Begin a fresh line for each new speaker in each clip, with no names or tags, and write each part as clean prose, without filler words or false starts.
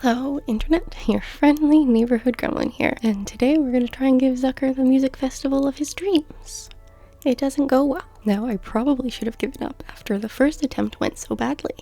Hello, Internet, your friendly neighborhood gremlin here, and today we're going to try and give Zucker the music festival of his dreams. It doesn't go well. Now, I probably should have given up after the first attempt went so badly,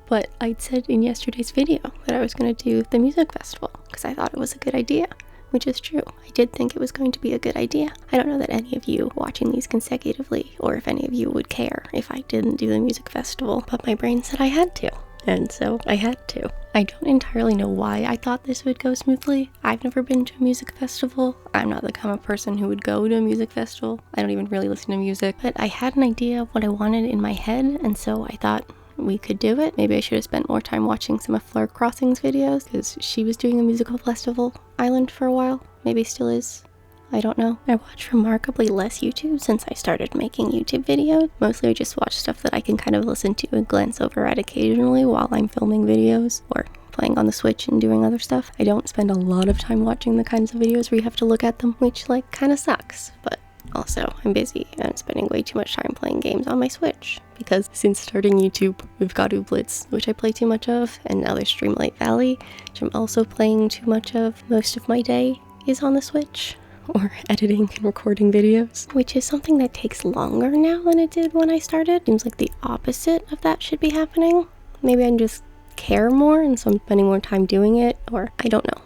but I'd said in yesterday's video that I was going to do the music festival because I thought it was a good idea, which is true. I did think it was going to be a good idea. I don't know that any of you watching these consecutively, or if any of you would care if I didn't do the music festival, but my brain said I had to. And so I had to. I don't entirely know why I thought this would go smoothly. I've never been to a music festival. I'm not the kind of person who would go to a music festival. I don't even really listen to music. But I had an idea of what I wanted in my head, and so I thought we could do it. Maybe I should have spent more time watching some of Fleur Crossing's videos, because she was doing a musical festival island for a while. Maybe still is. I don't know. I watch remarkably less YouTube since I started making YouTube videos. Mostly I just watch stuff that I can kind of listen to and glance over at occasionally while I'm filming videos or playing on the Switch and doing other stuff. I don't spend a lot of time watching the kinds of videos where you have to look at them, which kind of sucks, but also I'm busy and spending way too much time playing games on my Switch. Because since starting YouTube, we've got Ooblets, which I play too much of, and now there's Streamlight Valley, which I'm also playing too much of. Most of my day is on the Switch, or editing and recording videos, which is something that takes longer now than it did when I started. Seems like the opposite of that should be happening. Maybe I just care more and so I'm spending more time doing it, or I don't know.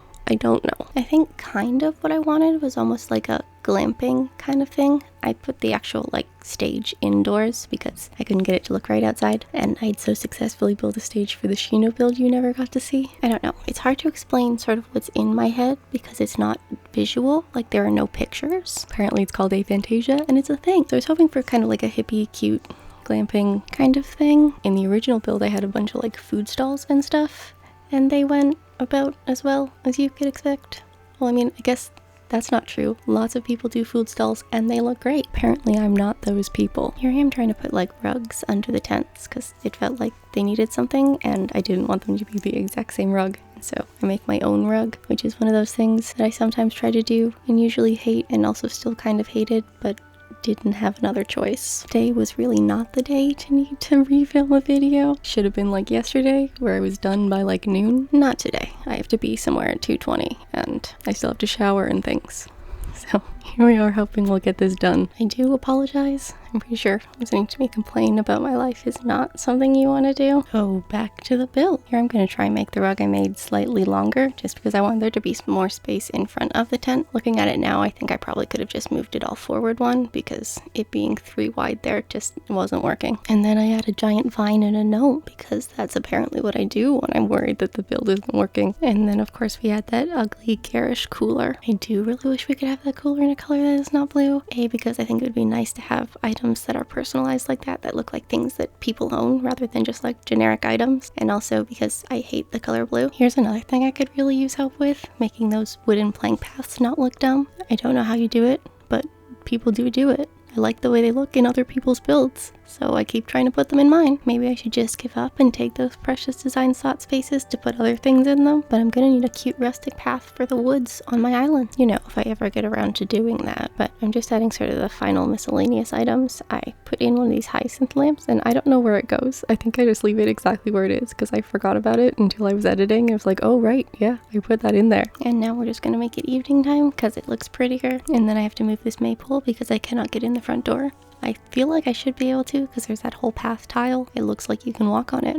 I think kind of what I wanted was almost like a glamping kind of thing. I put the actual stage indoors because I couldn't get it to look right outside, and I'd so successfully built a stage for the Shino build you never got to see. I don't know, it's hard to explain sort of what's in my head because it's not visual, there are no pictures. Apparently it's called aphantasia and it's a thing. So I was hoping for kind of like a hippie, cute, glamping kind of thing. In the original build I had a bunch of food stalls and stuff, and they went about as well as you could expect. Well, I mean, I guess that's not true. Lots of people do food stalls and they look great. Apparently I'm not those people. Here I am trying to put rugs under the tents because it felt like they needed something and I didn't want them to be the exact same rug. So I make my own rug, which is one of those things that I sometimes try to do and usually hate and also still kind of hated, but didn't have another choice. Today was really not the day to need to refilm a video. Should have been like yesterday, where I was done by noon. Not today. I have to be somewhere at 2:20 and I still have to shower and things. So here we are hoping we'll get this done. I do apologize. I'm pretty sure listening to me complain about my life is not something you want to do. Oh, back to the build. Here I'm going to try and make the rug I made slightly longer just because I want there to be more space in front of the tent. Looking at it now, I think I probably could have just moved it all forward one because it being 3 wide there just wasn't working. And then I add a giant vine and a note because that's apparently what I do when I'm worried that the build isn't working. And then of course we had that ugly garish cooler. I do really wish we could have that cooler in a color that is not blue. A, because I think it would be nice to have items that are personalized like that look like things that people own rather than just generic items, and also because I hate the color blue. Here's another thing I could really use help with, making those wooden plank paths not look dumb. I don't know how you do it, but people do it. I like the way they look in other people's builds, so I keep trying to put them in mine. Maybe I should just give up and take those precious design slot spaces to put other things in them, but I'm gonna need a cute rustic path for the woods on my island. If I ever get around to doing that. But I'm just adding sort of the final miscellaneous items. I put in one of these hyacinth lamps, and I don't know where it goes. I think I just leave it exactly where it is because I forgot about it until I was editing. I was like, oh right, yeah, I put that in there. And now we're just gonna make it evening time because it looks prettier. And then I have to move this maypole because I cannot get in the front door. I feel like I should be able to because there's that whole path tile. It looks like you can walk on it.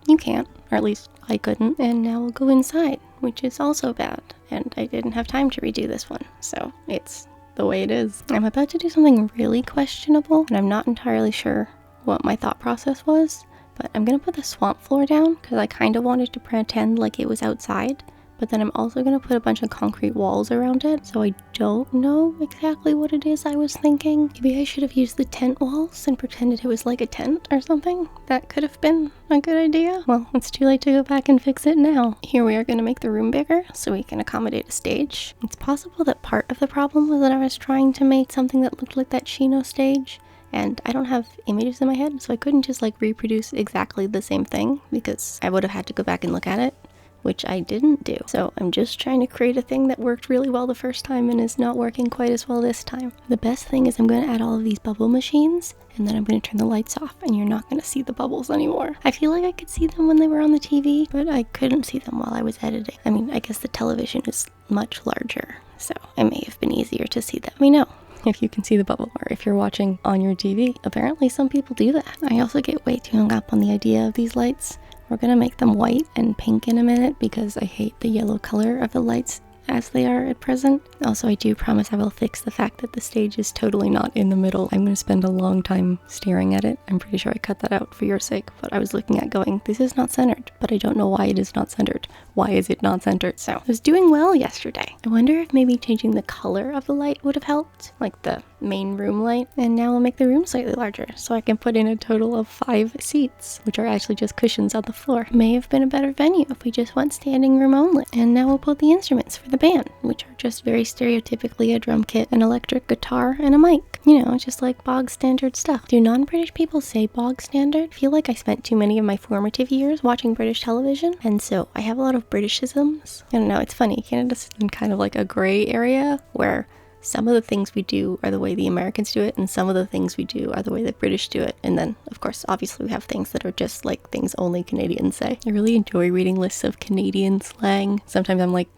You can't, or at least I couldn't. And now we'll go inside, which is also bad. And I didn't have time to redo this one, so it's the way it is. I'm about to do something really questionable, and I'm not entirely sure what my thought process was, but I'm gonna put the swamp floor down because I kind of wanted to pretend like it was outside. But then I'm also going to put a bunch of concrete walls around it, so I don't know exactly what it is I was thinking. Maybe I should have used the tent walls and pretended it was like a tent or something. That could have been a good idea. Well, it's too late to go back and fix it now. Here we are going to make the room bigger so we can accommodate a stage. It's possible that part of the problem was that I was trying to make something that looked like that Shino stage, and I don't have images in my head, so I couldn't just reproduce exactly the same thing because I would have had to go back and look at it. which I didn't do. So I'm just trying to create a thing that worked really well the first time and is not working quite as well this time. The best thing is I'm going to add all of these bubble machines, and then I'm going to turn the lights off, and you're not going to see the bubbles anymore. I feel like I could see them when they were on the TV, but I couldn't see them while I was editing. I mean, I guess the television is much larger, so it may have been easier to see them. Let me know if you can see the bubble, or if you're watching on your TV. Apparently some people do that. I also get way too hung up on the idea of these lights. We're gonna make them white and pink in a minute because I hate the yellow color of the lights as they are at present. Also, I do promise I will fix the fact that the stage is totally not in the middle. I'm going to spend a long time staring at it. I'm pretty sure I cut that out for your sake, but I was looking at going, this is not centered, but I don't know why it is not centered. Why is it not centered? So I was doing well yesterday. I wonder if maybe changing the color of the light would have helped, like the main room light, and now I'll make the room slightly larger so I can put in a total of 5 seats, which are actually just cushions on the floor. May have been a better venue if we just went standing room only. And now we'll put the instruments for the band, which are just very stereotypically a drum kit, an electric guitar, and a mic. You know, just like bog standard stuff. Do non-British people say bog standard? I feel like I spent too many of my formative years watching British television, and so I have a lot of Britishisms. I don't know, it's funny, Canada's in kind of like a gray area where some of the things we do are the way the Americans do it, and some of the things we do are the way the British do it. And then, of course, obviously we have things that are just like things only Canadians say. I really enjoy reading lists of Canadian slang. Sometimes I'm like,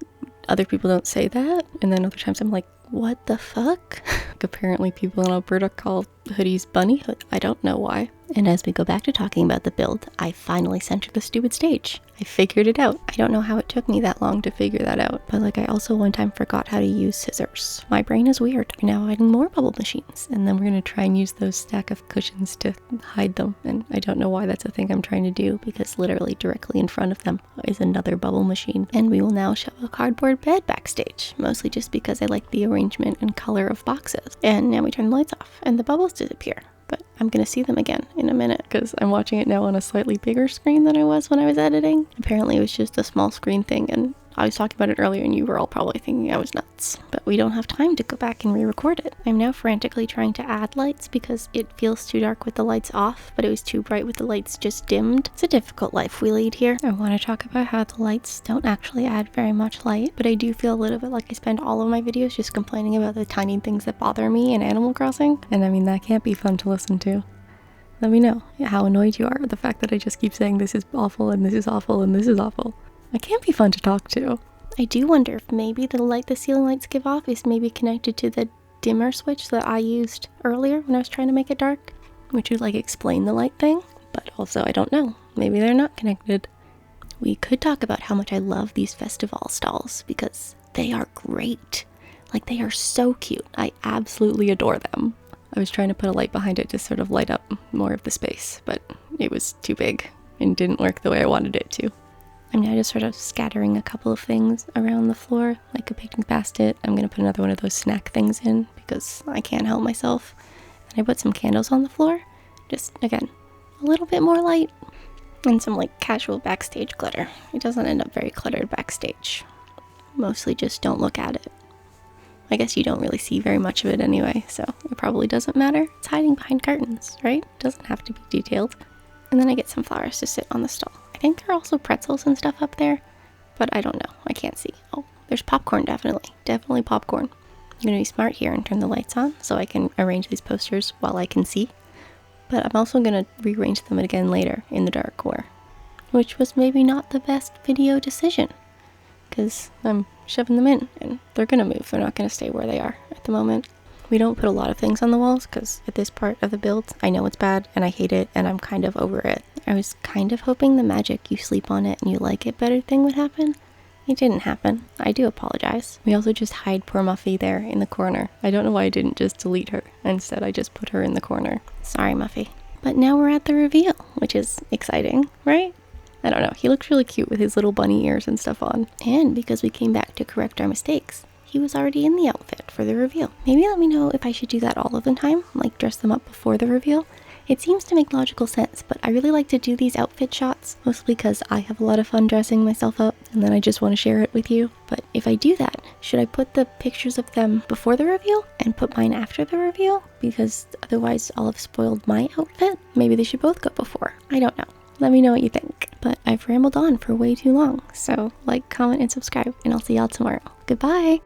other people don't say that, and then other times I'm like, what the fuck? Apparently people in Alberta call hoodies bunny hood. I don't know why. And as we go back to talking about the build, I finally centered the stupid stage. I figured it out. I don't know how it took me that long to figure that out, but like I also one time forgot how to use scissors. My brain is weird. We're now adding more bubble machines, and then we're gonna try and use those stack of cushions to hide them. And I don't know why that's a thing I'm trying to do, because literally directly in front of them is another bubble machine. And we will now shove a cardboard bed backstage, mostly just because I like the arrangement and color of boxes. And now we turn the lights off, and the bubbles disappear. But I'm gonna see them again in a minute because I'm watching it now on a slightly bigger screen than I was when I was editing. Apparently it was just a small screen thing, and I was talking about it earlier and you were all probably thinking I was nuts. But we don't have time to go back and re-record it. I'm now frantically trying to add lights because it feels too dark with the lights off, but it was too bright with the lights just dimmed. It's a difficult life we lead here. I want to talk about how the lights don't actually add very much light, but I do feel a little bit like I spend all of my videos just complaining about the tiny things that bother me in Animal Crossing. And I mean, that can't be fun to listen to. Let me know how annoyed you are with the fact that I just keep saying this is awful and this is awful and this is awful. It can't be fun to talk to. I do wonder if maybe the light the ceiling lights give off is maybe connected to the dimmer switch that I used earlier when I was trying to make it dark, which would like explain the light thing, but also I don't know. Maybe they're not connected. We could talk about how much I love these festival stalls because they are great. Like, they are so cute. I absolutely adore them. I was trying to put a light behind it to sort of light up more of the space, but it was too big and didn't work the way I wanted it to. I'm now just sort of scattering a couple of things around the floor, like a picnic basket. I'm going to put another one of those snack things in because I can't help myself. And I put some candles on the floor. Just, again, a little bit more light. And some, like, casual backstage glitter. It doesn't end up very cluttered backstage. Mostly just don't look at it. I guess you don't really see very much of it anyway, so it probably doesn't matter. It's hiding behind curtains, right? It doesn't have to be detailed. And then I get some flowers to sit on the stall. I think there are also pretzels and stuff up there, but I don't know. I can't see. Oh, there's popcorn, definitely. Definitely popcorn. I'm going to be smart here and turn the lights on so I can arrange these posters while I can see. But I'm also going to rearrange them again later in the dark, which was maybe not the best video decision, because I'm shoving them in and they're going to move. They're not going to stay where they are at the moment. We don't put a lot of things on the walls because at this part of the build, I know it's bad and I hate it and I'm kind of over it. I was kind of hoping the magic you sleep on it and you like it better thing would happen. It didn't happen. I do apologize. We also just hide poor Muffy there in the corner. I don't know why I didn't just delete her. Instead, I just put her in the corner. Sorry, Muffy. But now we're at the reveal, which is exciting, right? I don't know. He looks really cute with his little bunny ears and stuff on. And because we came back to correct our mistakes, he was already in the outfit for the reveal. Maybe let me know if I should do that all of the time, like dress them up before the reveal. It seems to make logical sense, but I really like to do these outfit shots, mostly because I have a lot of fun dressing myself up, and then I just want to share it with you. But if I do that, should I put the pictures of them before the reveal and put mine after the reveal? Because otherwise I'll have spoiled my outfit. Maybe they should both go before. I don't know. Let me know what you think. But I've rambled on for way too long, so like, comment, and subscribe, and I'll see y'all tomorrow. Goodbye!